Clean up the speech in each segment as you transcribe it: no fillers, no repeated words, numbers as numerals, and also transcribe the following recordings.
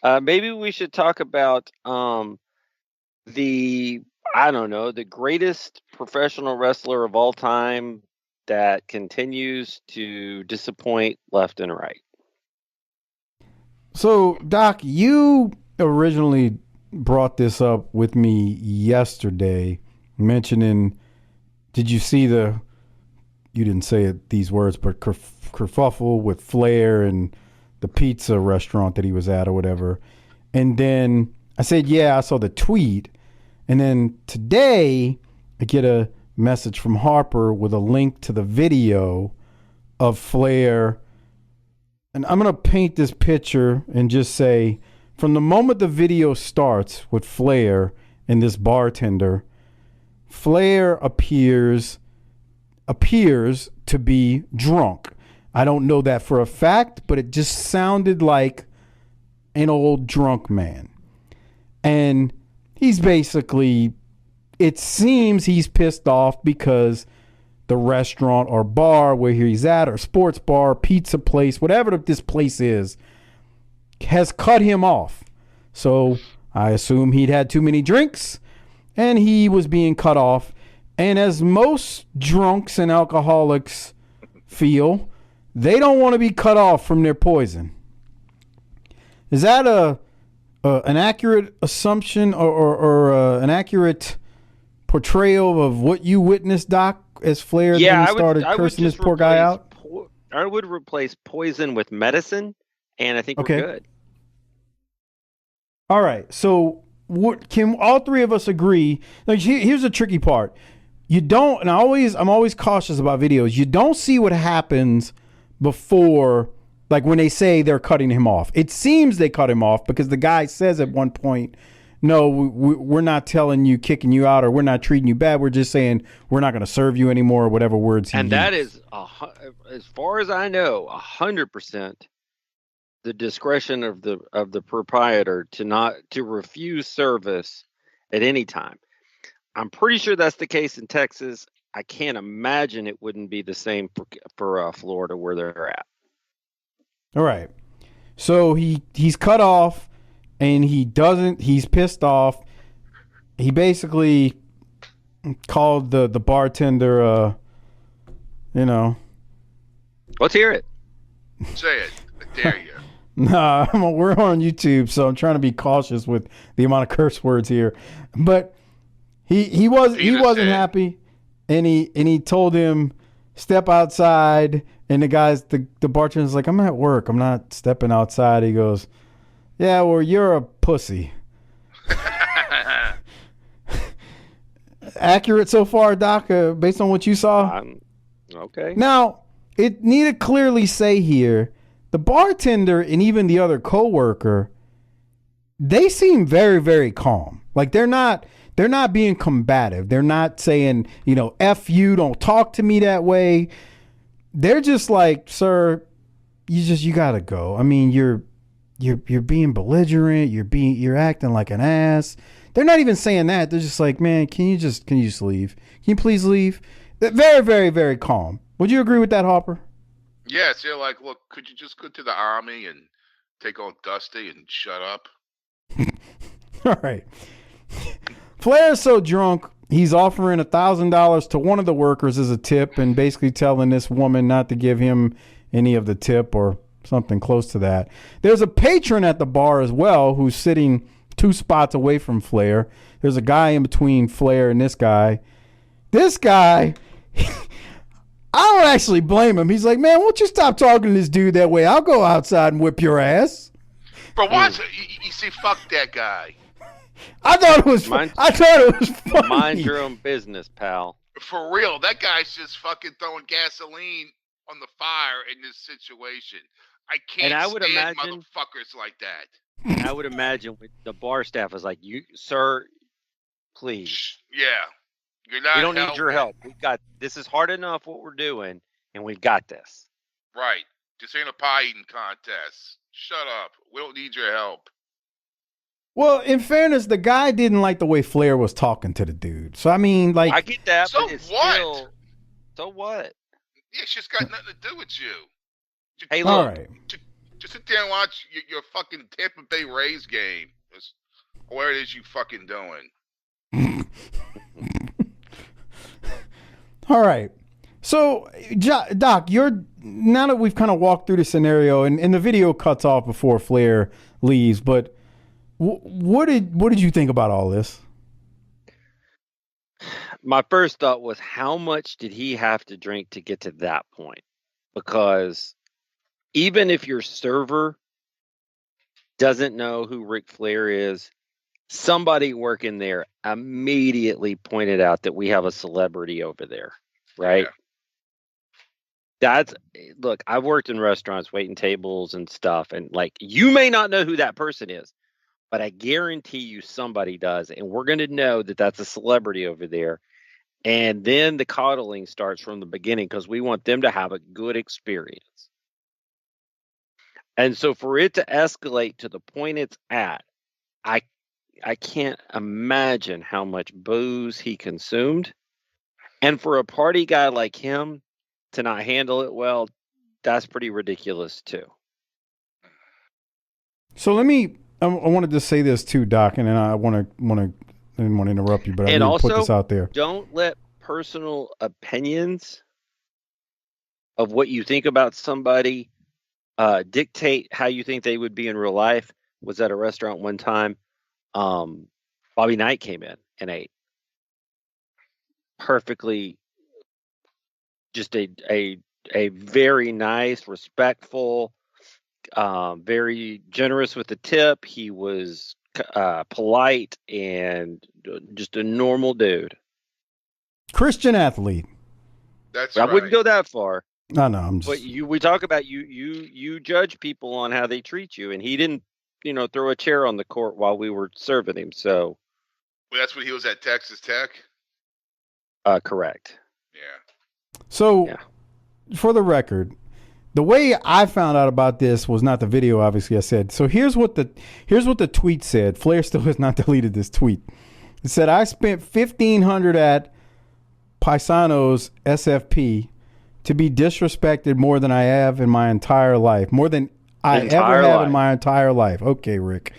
Maybe we should talk about the I don't know, the greatest professional wrestler of all time that continues to disappoint left and right. So, Doc, you originally brought this up with me yesterday, mentioning, did you see the, you didn't say it, these words, but kerfuffle with Flair and the pizza restaurant that he was at or whatever. And then I said, yeah, I saw the tweet. And then today I get a message from Harper with a link to the video of Flair. And I'm going to paint this picture and just say, from the moment the video starts with Flair and this bartender, Flair appears to be drunk. I don't know that for a fact, but it just sounded like an old drunk man. And he's basically, it seems he's pissed off because the restaurant or bar where he's at, or sports bar, pizza place, whatever this place is, has cut him off. So I assume he'd had too many drinks and he was being cut off. And as most drunks and alcoholics feel, they don't want to be cut off from their poison. Is that an accurate assumption or an accurate portrayal of what you witnessed, Doc, as Flair then started cursing this poor guy out? I would replace poison with medicine, and I think we're good. All right. So can all three of us agree? Now, here's the tricky part. You don't, and I'm always cautious about videos. You don't see what happens before, like when they say they're cutting him off. It seems they cut him off because the guy says at one point, no, we're not telling you, kicking you out, or we're not treating you bad. We're just saying we're not going to serve you anymore, or whatever words he used. And that is, as far as I know, 100% the discretion of the proprietor to refuse service at any time. I'm pretty sure that's the case in Texas. I can't imagine it wouldn't be the same for Florida where they're at. All right. So he's cut off, and he's pissed off. He basically called the bartender, Let's hear it. Say it. I dare you. Nah, we're on YouTube, so I'm trying to be cautious with the amount of curse words here. But he wasn't happy, and he told him step outside, and the bartender's like, I'm at work, I'm not stepping outside. He goes, yeah, well, you're a pussy. Accurate so far, Doc, based on what you saw? Okay. Now, it need to clearly say here, the bartender and even the other coworker, they seem very, very calm. Like they're not being combative. They're not saying, F you, don't talk to me that way. They're just like, sir, you gotta go. I mean, you're being belligerent. You're acting like an ass. They're not even saying that. They're just like, man, can you just leave? Can you please leave? They're very, very, very calm. Would you agree with that, Harper? Yes, you're like, look, could you just go to the army and take on Dusty and shut up? All right. Flair's so drunk, he's offering $1,000 to one of the workers as a tip and basically telling this woman not to give him any of the tip or something close to that. There's a patron at the bar as well who's sitting 2 spots away from Flair. There's a guy in between Flair and this guy. This guy, I don't actually blame him. He's like, man, won't you stop talking to this dude that way? I'll go outside and whip your ass. But what? You see, fuck that guy. I thought it was funny. Mind your own business, pal. For real, that guy's just fucking throwing gasoline on the fire in this situation. I can't stand motherfuckers like that. I would imagine the bar staff is like, "You, sir, please. Yeah, we don't need your help. This is hard enough what we're doing, and we've got this." Right. This ain't a pie eating contest. Shut up. We don't need your help. Well, in fairness, the guy didn't like the way Flair was talking to the dude. So, I mean, like... I get that, so but it's what? still... So what? Yeah, it's just got nothing to do with you. Hey, look. All right. Just sit there and watch your fucking Tampa Bay Rays game. Where it is you fucking doing. All right. So, Doc, now that we've kind of walked through the scenario, and the video cuts off before Flair leaves, but what did you think about all this? My first thought was, how much did he have to drink to get to that point? Because even if your server doesn't know who Ric Flair is, somebody working there immediately pointed out that we have a celebrity over there, right? Yeah. Look, I've worked in restaurants, waiting tables and stuff, and like, you may not know who that person is, but I guarantee you somebody does, and we're going to know that that's a celebrity over there. And then the coddling starts from the beginning because we want them to have a good experience. And so for it to escalate to the point it's at, I can't imagine how much booze he consumed. And for a party guy like him to not handle it well, that's pretty ridiculous too. So I wanted to say this too, Doc, and then I didn't want to interrupt you, but I need to put this out there. Don't let personal opinions of what you think about somebody dictate how you think they would be in real life. Was at a restaurant one time. Bobby Knight came in and ate perfectly. Just a very nice, respectful, very generous with the tip. He was polite and just a normal dude. Christian athlete. That's I wouldn't go that far. No. But we talk about you judge people on how they treat you, and he didn't, throw a chair on the court while we were serving him. So, well, that's when he was at Texas Tech. Correct. Yeah. So, for the record, the way I found out about this was not the video. Obviously, I said. So here's what the tweet said. Flair still has not deleted this tweet. It said, "I spent $1,500 at Piesanos SFP to be disrespected more than I have in my entire life. More than I ever have in my entire life." Okay, Rick.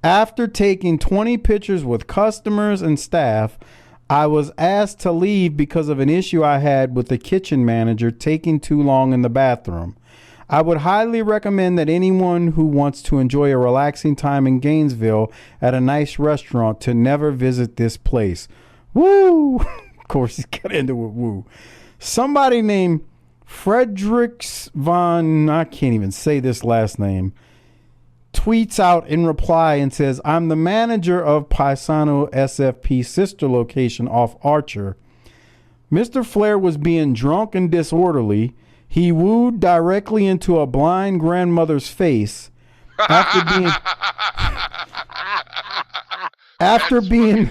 "After taking 20 pictures with customers and staff, I was asked to leave because of an issue I had with the kitchen manager taking too long in the bathroom. I would highly recommend that anyone who wants to enjoy a relaxing time in Gainesville at a nice restaurant to never visit this place." Woo! Of course, he's got into it. Woo. Somebody named Fredericks I can't even say this last name, tweets out in reply and says, "I'm the manager of Paisano SFP sister location off Archer. Mr. Flair was being drunk and disorderly. He wooed directly into a blind grandmother's face after being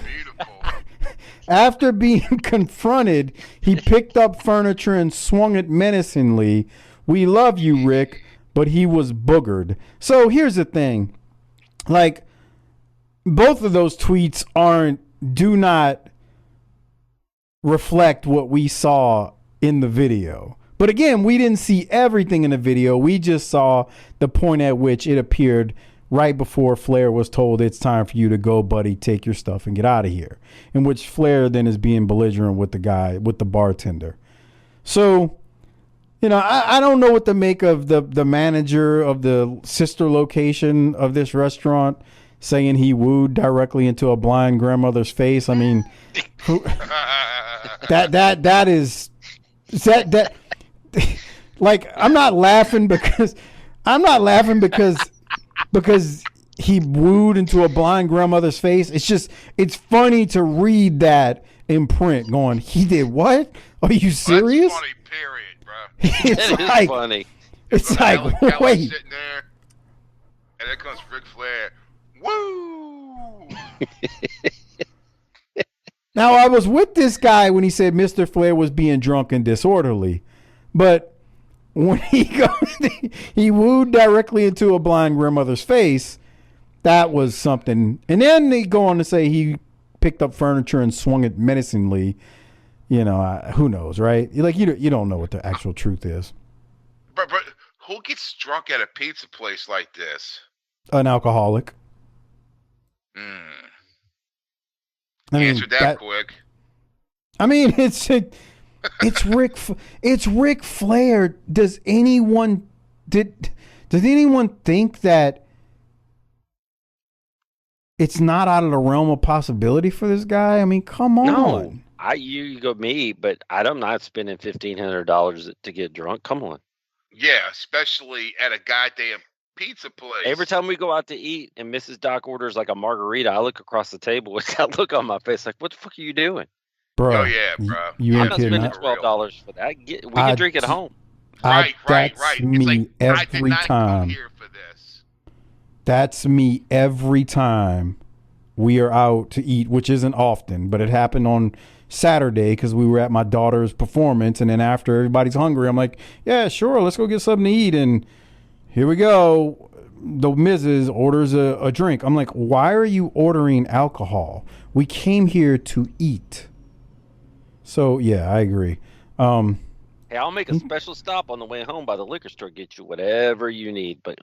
confronted. He picked up furniture and swung it menacingly. We love you, Rick, but he was boogered." So here's the thing. Like, both of those tweets do not reflect what we saw in the video. But again, we didn't see everything in the video. We just saw the point at which it appeared right before Flair was told, "It's time for you to go, buddy. Take your stuff and get out of here." In which Flair then is being belligerent with the bartender. So, I don't know what to make of the manager of the sister location of this restaurant saying he wooed directly into a blind grandmother's face. I mean, that is like, I'm not laughing because he wooed into a blind grandmother's face. It's funny to read that in print going, he did what? Are you serious? That's funny, period, bro. It's like, funny. It's like, wait. Sitting there, and there comes Ric Flair. Woo! Now, I was with this guy when he said Mr. Flair was being drunk and disorderly, but when he wooed directly into a blind grandmother's face, that was something. And then they go on to say he picked up furniture and swung it menacingly. Who knows, right? Like, you don't know what the actual truth is. But Who gets drunk at a pizza place like this? An alcoholic. Answered that quick. I mean, it's Ric Flair. Does anyone think that it's not out of the realm of possibility for this guy? I mean, come on. No, you go me, but I'm not spending $1,500 to get drunk. Come on. Yeah, especially at a goddamn pizza place. Every time we go out to eat and Mrs. Doc orders like a margarita, I look across the table with that look on my face, like, what the fuck are you doing? Bro, oh yeah, bro. You I'm ain't not kidding. spending $12 for that. We can drink at home. Right. That's me it's like, every I did not time. come here for this. That's me every time we are out to eat, which isn't often, but it happened on Saturday because we were at my daughter's performance, and then after everybody's hungry, I'm like, yeah, sure, let's go get something to eat, and here we go. The Mrs. orders a drink. I'm like, why are you ordering alcohol? We came here to eat. So yeah, I agree. Hey, I'll make a special stop on the way home by the liquor store, get you whatever you need. But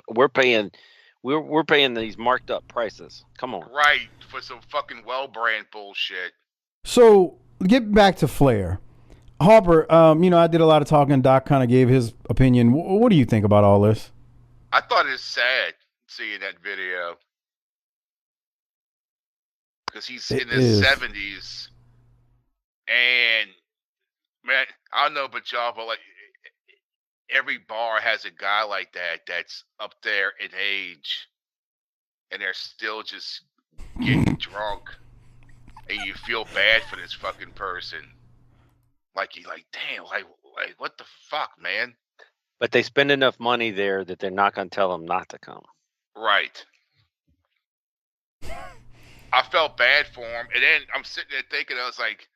we're paying these marked up prices. Come on. Right, for some fucking well-brand bullshit. So get back to Flair. Harper, I did a lot of talking. Doc kind of gave his opinion. What do you think about all this? I thought it's sad seeing that video. Because he's in his 70s. And, man, I don't know about y'all, but like every bar has a guy like that that's up there in age. And they're still just getting drunk. And you feel bad for this fucking person. Like, you're like, damn, like what the fuck, man? But they spend enough money there that they're not going to tell them not to come. Right. I felt bad for him. And then I'm sitting there thinking, I was like,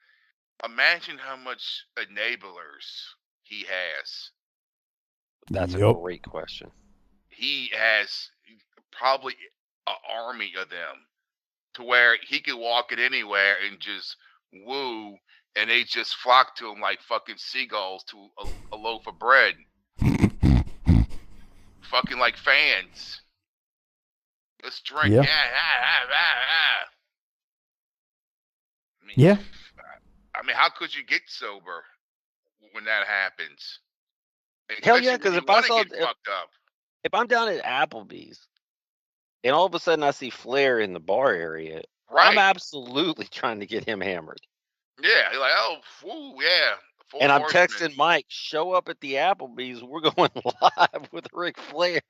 imagine how much enablers he has. That's a great question. He has probably an army of them to where he could walk it anywhere and just woo, and they just flock to him like fucking seagulls to a loaf of bread. Fucking like fans. Let's drink. Yeah. I mean, how could you get sober when that happens? Hell yeah, because if I'm down at Applebee's and all of a sudden I see Flair in the bar area, right, I'm absolutely trying to get him hammered. Yeah, you're like, oh, woo, yeah. And I'm texting Mike, show up at the Applebee's. We're going live with Ric Flair.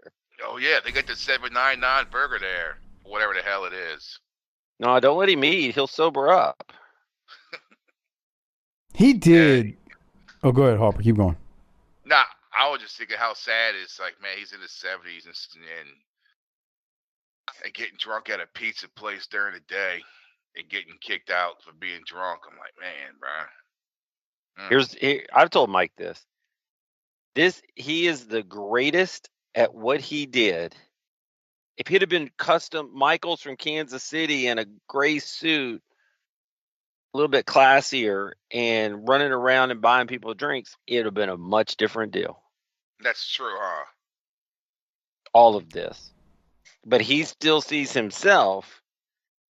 Oh, yeah, they got the $7.99 burger there, whatever the hell it is. No, don't let him eat. He'll sober up. He did. Yeah. Oh, go ahead, Harper. Keep going. Nah, I was just thinking how sad it's like, man, he's in his 70s and getting drunk at a pizza place during the day and getting kicked out for being drunk. I'm like, man, bro. I've told Mike this. He is the greatest at what he did. If he'd have been custom Michaels from Kansas City in a gray suit, a little bit classier, and running around and buying people drinks, it'd have been a much different deal. That's true, huh? All of this. But he still sees himself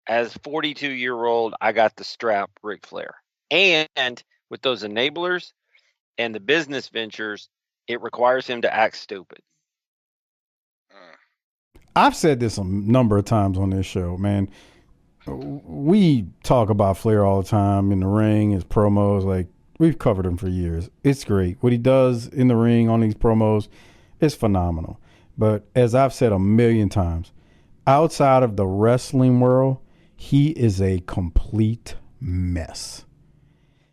as 42-year-old, I got the strap, Ric Flair. And with those enablers and the business ventures, it requires him to act stupid. I've said this a number of times on this show, man. We talk about Flair all the time in the ring, his promos. Like, we've covered him for years. It's great. What he does in the ring on these promos is phenomenal. But as I've said a million times, outside of the wrestling world, he is a complete mess.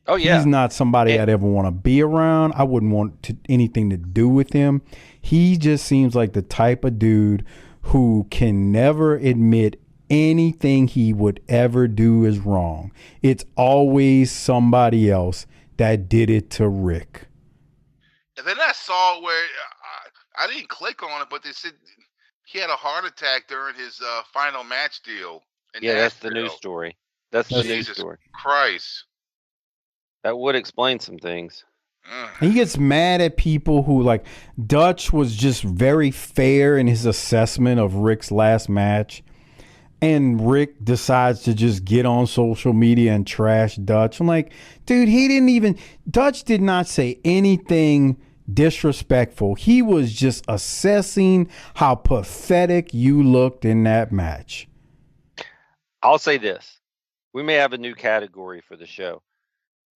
Oh, yeah. He's not somebody I'd ever want to be around. I wouldn't want anything to do with him. He just seems like the type of dude who can never admit anything he would ever do is wrong. It's always somebody else that did it to Rick. And then I saw where I didn't click on it, but they said he had a heart attack during his final match deal. Yeah, that's the news story. That's the news story. Christ. That would explain some things. And he gets mad at people who, like, Dutch was just very fair in his assessment of Ric's last match. And Ric decides to just get on social media and trash Dutch. I'm like, dude, Dutch did not say anything disrespectful. He was just assessing how pathetic you looked in that match. I'll say this. We may have a new category for the show.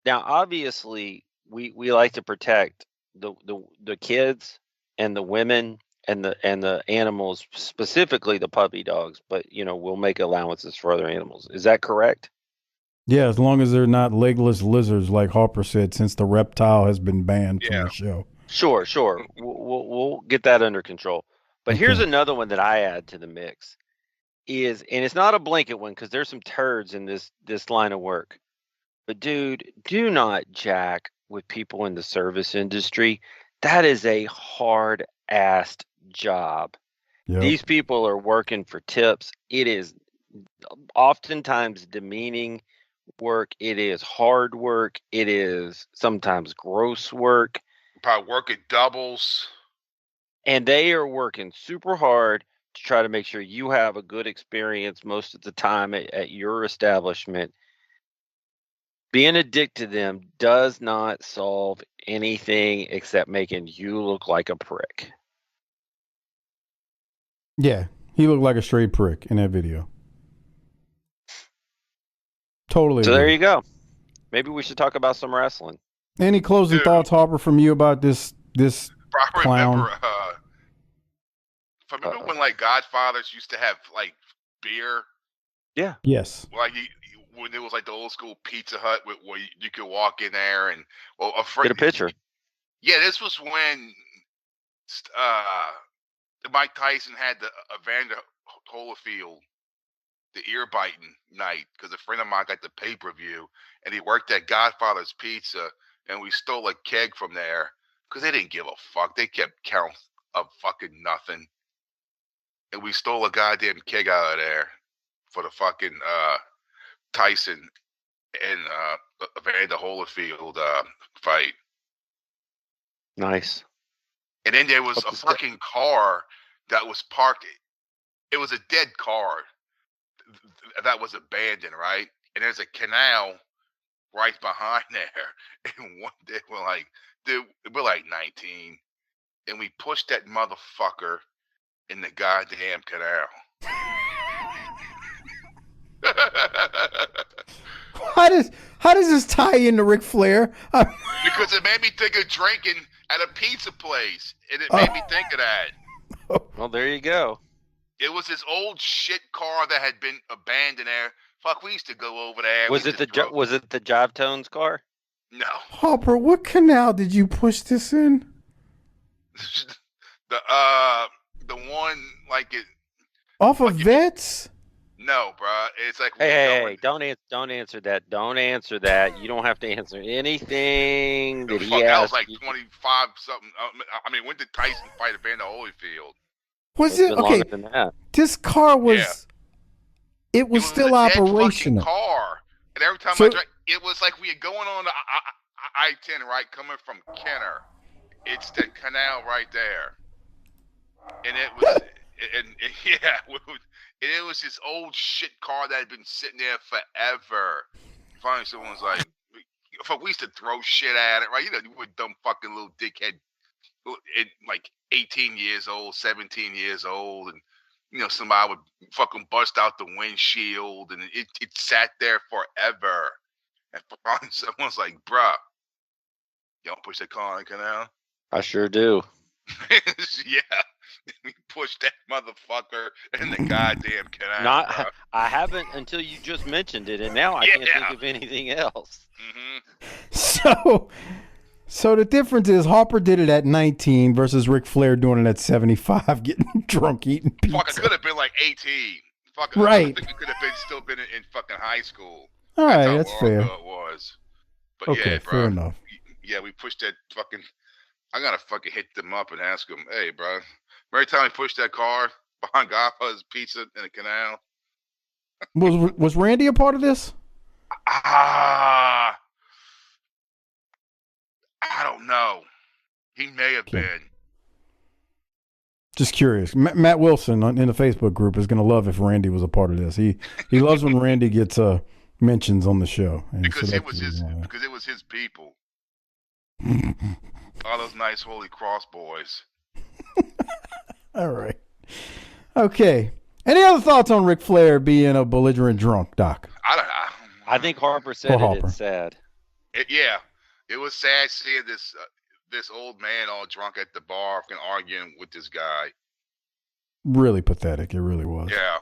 Now, obviously, we like to protect the kids and the women and the animals, specifically the puppy dogs, but we'll make allowances for other animals. Is that correct? Yeah, as long as they're not legless lizards, like Harper said, since the reptile has been banned from the show. Sure. We'll get that under control. But here's another one that I add to the mix and it's not a blanket one because there's some turds in this line of work. But dude, do not jack with people in the service industry. That is a hard-assed job. Yep. These people are working for tips. It is oftentimes demeaning work. It is hard work. It is sometimes gross work. Probably working doubles. And they are working super hard to try to make sure you have a good experience most of the time at your establishment. Being a dick to them does not solve anything except making you look like a prick. Yeah, he looked like a straight prick in that video. Totally. So there you go. Maybe we should talk about some wrestling. Any closing thoughts, Harper, from you about this clown? Remember when like Godfathers used to have like beer? Yeah. Yes. Like when it was like the old school Pizza Hut where you could walk in there and get a picture. Yeah, this was when Mike Tyson had the Evander Holyfield, the ear biting night, because a friend of mine got the pay-per-view and he worked at Godfather's Pizza and we stole a keg from there because they didn't give a fuck. They kept count of fucking nothing. And we stole a goddamn keg out of there for the fucking Tyson and Evander Holyfield fight. Nice. And then there was a fucking car that was parked. It was a dead car that was abandoned, right? And there's a canal right behind there. And one day we're like, dude, we're like 19. And we pushed that motherfucker in the goddamn canal. How does this tie into Ric Flair? Because it made me think of drinking at a pizza place, and it made me think of that. Well, there you go. It was this old shit car that had been abandoned there. Fuck, we used to go over there. Was it the Jive Tones car? No. Harper, what canal did you push this in? The one like it off of Vets. No, bro. It's like hey, don't answer that. Don't answer that. You don't have to answer anything that he asked. That was like 25 something. I mean, when did Tyson fight Evander Holyfield? Was it okay? This car was. Yeah. It was still operational. Car, and every time I drank, it was like we were going on the I-10, right, coming from Kenner. It's the canal right there, and it was, it was this old shit car that had been sitting there forever. Finally, someone's like, "We used to throw shit at it, right? You know, you were a dumb fucking little dickhead, like 18 years old, 17 years old, and you know somebody would fucking bust out the windshield, and it sat there forever. And finally, someone's like, bruh, you don't push that car in the canal?" I sure do. Yeah. We pushed that motherfucker in the goddamn canal. I haven't until you just mentioned it, and now I can't think of anything else. Mm-hmm. So the difference is Harper did it at 19 versus Ric Flair doing it at 75, getting drunk, eating pizza. Fuck, it could have been like 18. Fuck, right. I think it could have still been in fucking high school. All right, that's fair. It was. But okay, yeah, bro. Fair enough. Yeah, we pushed that fucking. I gotta fucking hit them up and ask them, hey, bro. Every time we pushed that car behind Godfather's Pizza in the canal. Was Randy a part of this? I I don't know. He may have been. Just curious. Matt Wilson in the Facebook group is going to love if Randy was a part of this. He loves when Randy gets mentions on the show. And Because so it was his people. All those nice Holy Cross boys. All right. Okay. Any other thoughts on Ric Flair being a belligerent drunk, Doc? I don't know. I think Harper said it's sad. It was sad seeing this old man all drunk at the bar and arguing with this guy. Really pathetic. It really was. Yeah.